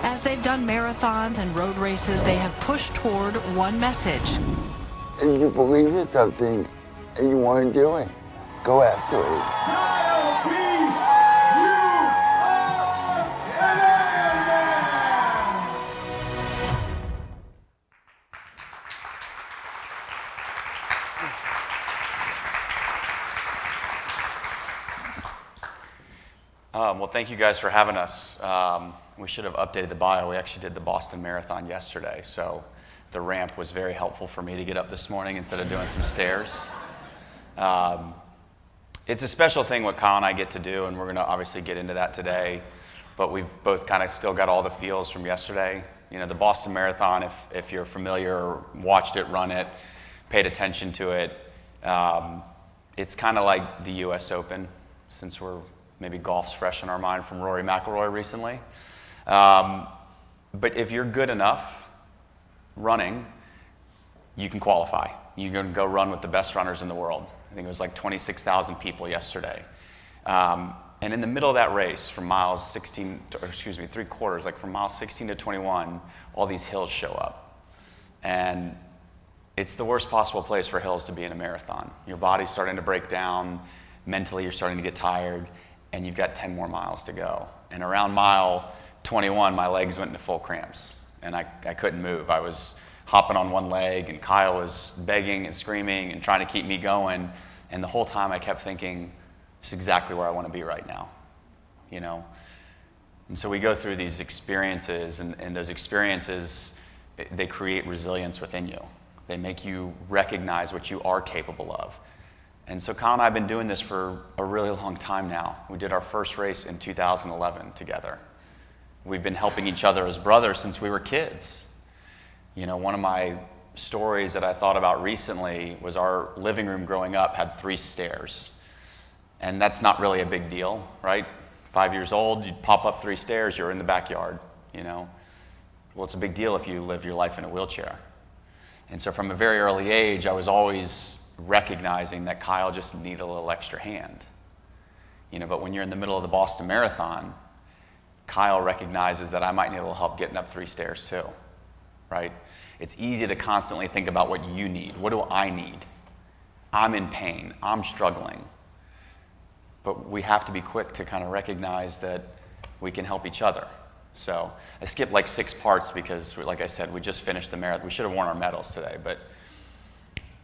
As they've done marathons and road races, they have pushed toward one message. If you believe in something and you want to do it, go after it. Well, thank you guys for having us. We should have updated the bio. We actually did the Boston Marathon yesterday, so the ramp was very helpful for me to get up this morning instead of doing some stairs. It's a special thing what Kyle and I get to do, and we're going to obviously get into that today, but we've both kind of still got all the feels from yesterday. You know, the Boston Marathon, if you're familiar, watched it, run it, paid attention to it, it's kind of like the US Open, since maybe golf's fresh in our mind from Rory McIlroy recently. But if you're good enough running, you can qualify. You can go run with the best runners in the world. I think it was like 26,000 people yesterday. And in the middle of that race, from miles 16, three quarters, like from miles 16 to 21, all these hills show up. And it's the worst possible place for hills to be in a marathon. Your body's starting to break down, mentally you're starting to get tired, and you've got 10 more miles to go. And around mile 21, my legs went into full cramps, and I couldn't move. I was hopping on one leg, and Kyle was begging and screaming and trying to keep me going. And the whole time I kept thinking, it's exactly where I want to be right now, you know? And so we go through these experiences, and those experiences, they create resilience within you. They make you recognize what you are capable of. And so Kyle and I have been doing this for a really long time now. We did our first race in 2011 together. We've been helping each other as brothers since we were kids. You know, one of my stories that I thought about recently was our living room growing up had 3 stairs. And that's not really a big deal, right? 5 years old, you'd pop up 3 stairs, you're in the backyard, you know? Well, it's a big deal if you live your life in a wheelchair. And so from a very early age, I was always recognizing that Kyle just needed a little extra hand. You know, but when you're in the middle of the Boston Marathon, Kyle recognizes that I might need a little help getting up 3 stairs too, right? It's easy to constantly think about what you need. What do I need? I'm in pain. I'm struggling. But we have to be quick to kind of recognize that we can help each other. So I skipped like 6 parts because, like I said, we just finished the marathon. We should have worn our medals today, but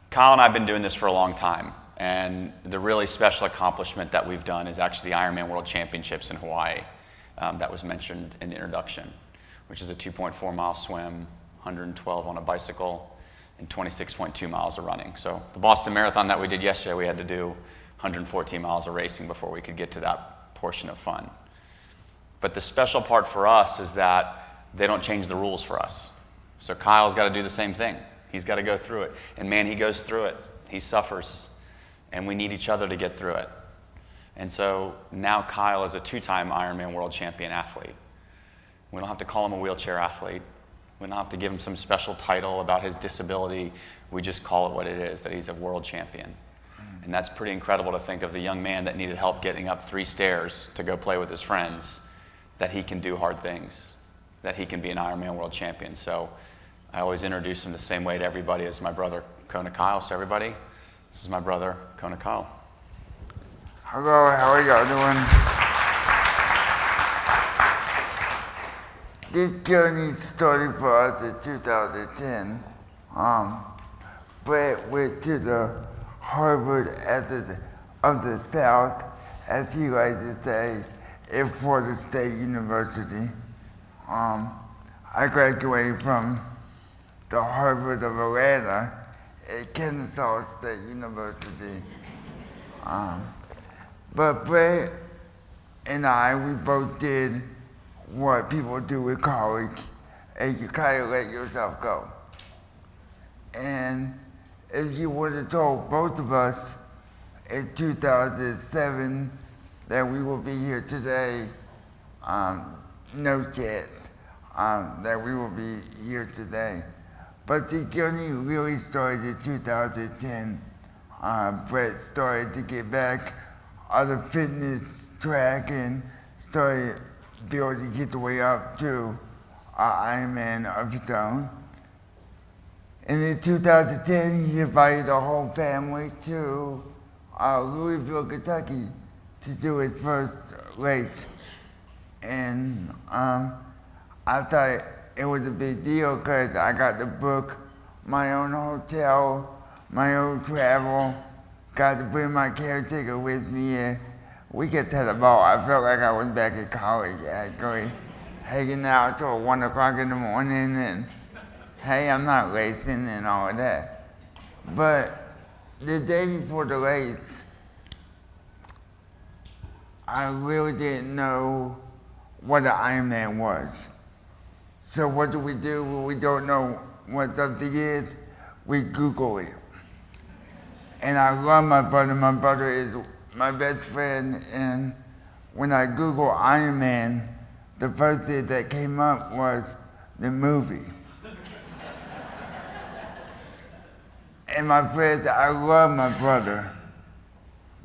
Kyle and I have been doing this for a long time, and the really special accomplishment that we've done is actually the Ironman World Championships in Hawaii that was mentioned in the introduction, which is a 2.4 mile swim, 112 on a bicycle, and 26.2 miles of running. So the Boston Marathon that we did yesterday, we had to do 114 miles of racing before we could get to that portion of fun. But the special part for us is that they don't change the rules for us. So Kyle's got to do the same thing. He's got to go through it. And man, he goes through it. He suffers. And we need each other to get through it. And so now Kyle is a 2-time Ironman world champion athlete. We don't have to call him a wheelchair athlete. We don't have to give him some special title about his disability. We just call it what it is, that he's a world champion. And that's pretty incredible to think of the young man that needed help getting up 3 stairs to go play with his friends, that he can do hard things, that he can be an Ironman world champion. So I always introduce him the same way to everybody as my brother, Kona Kyle. So everybody, this is my brother, Kona Kyle. Hello, how are y'all doing? This journey started for us in 2010. Brett went to the Harvard of the South, as he likes to say, at Florida State University. I graduated from the Harvard of Atlanta at Kennesaw State University. But Brett and I, we both did what people do with college, and you kind of let yourself go. And if you would have told both of us in 2007 that we will be here today, no chance that we will be here today. But the journey really started in 2010. Brett started to get back on the fitness track and started building his way up to Ironman of his own. And in 2010, he invited the whole family to Louisville, Kentucky to do his first race. And I thought it was a big deal because I got to book my own hotel, my own travel, got to bring my caretaker with me. And we get to the ball. I felt like I was back in college, actually, hanging out till 1 o'clock in the morning and hey, I'm not racing and all of that. But the day before the race, I really didn't know what an Ironman was. So what do? When we don't know what something is? We Google it. And I love my brother. My brother is my best friend. And when I Google Ironman, the first thing that came up was the movie. And my friends, I love my brother,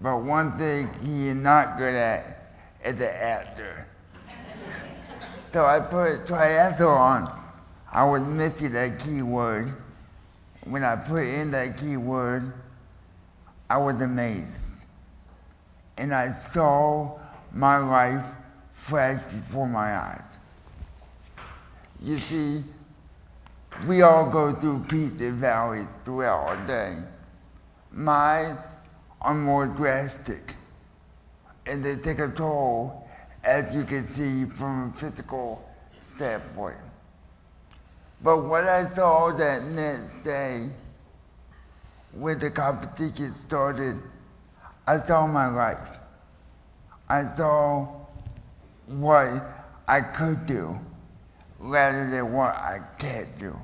but one thing he is not good at is an actor. So I put triathlon. I was missing that keyword. When I put in that keyword, I was amazed. And I saw my life flash before my eyes. You see, we all go through peaks and valleys throughout our day. Mine are more drastic, and they take a toll, as you can see from a physical standpoint. But what I saw that next day, when the competition started, I saw my life. I saw what I could do rather than what I can't do.